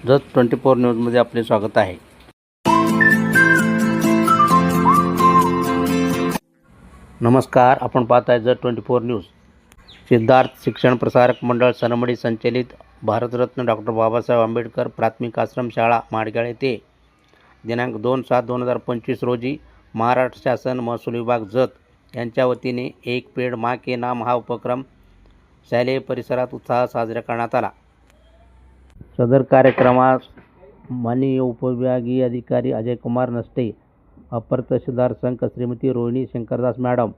जत 24 न्यूजमध्ये आपले स्वागत आहे. नमस्कार, आपण पाहताय जत 24 न्यूज. सिद्धार्थ शिक्षण प्रसारक मंडळ सनमडी संचलित भारतरत्न डॉक्टर बाबासाहेब आंबेडकर प्राथमिक आश्रम शाळा माडगाळ येथे दिनांक 2/7/2025 रोजी महाराष्ट्र शासन महसूल विभाग जत यांच्या वतीने एक पेड़ माँ के नाम हा उपक्रम शालेय परिसरात उत्साहात साजरा करण्यात आला. सदर कार्यक्रमास माननीय उपविभागीय अधिकारी अजय कुमार नष्टे, अपर तहसीलदार संघ श्रीमती रोहिणी शंकरदास मॅडम,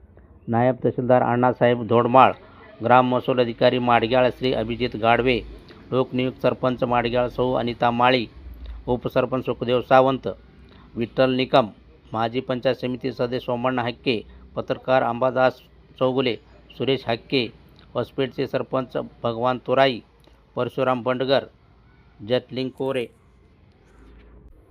नायब तहसीलदार अण्णासाहेब धोडमाळ, ग्राम महसूल अधिकारी माडगाळ श्री अभिजित गाडवे, लोकनियुक्त सरपंच माडगाळ सौ अनिता माळी, उपसरपंच सुखदेव सावंत, विठ्ठल निकम, माजी पंचायत समिती सदस्य सोमण्णा हक्के, पत्रकार अंबादास चौगुले, सुरेश हक्के, होसपेटचे सरपंच भगवान तुराई, परशुराम बंडगर, जटलिंग कोरे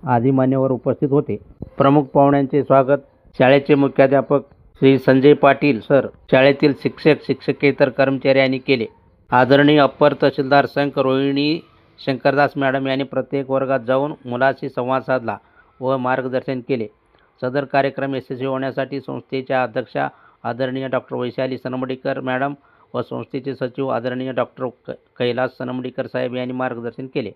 आदी मान्यवर उपस्थित होते. प्रमुख पाहुण्यांचे स्वागत शाळेचे मुख्याध्यापक श्री संजय पाटील सर, शाळेतील शिक्षक शिक्षकेतर कर्मचारी यांनी केले. आदरणीय अप्पर तहसीलदार संघ रोहिणी शंकरदास मॅडम यांनी प्रत्येक वर्गात जाऊन मुलांशी संवाद साधला व मार्गदर्शन केले. सदर कार्यक्रम यशस्वी होण्यासाठी संस्थेच्या अध्यक्षा आदरणीय डॉक्टर वैशाली सनमडीकर मॅडम व संस्थेचे सचिव आदरणीय डॉक्टर कैलास सनमडीकर साहेब यांनी मार्गदर्शन केले.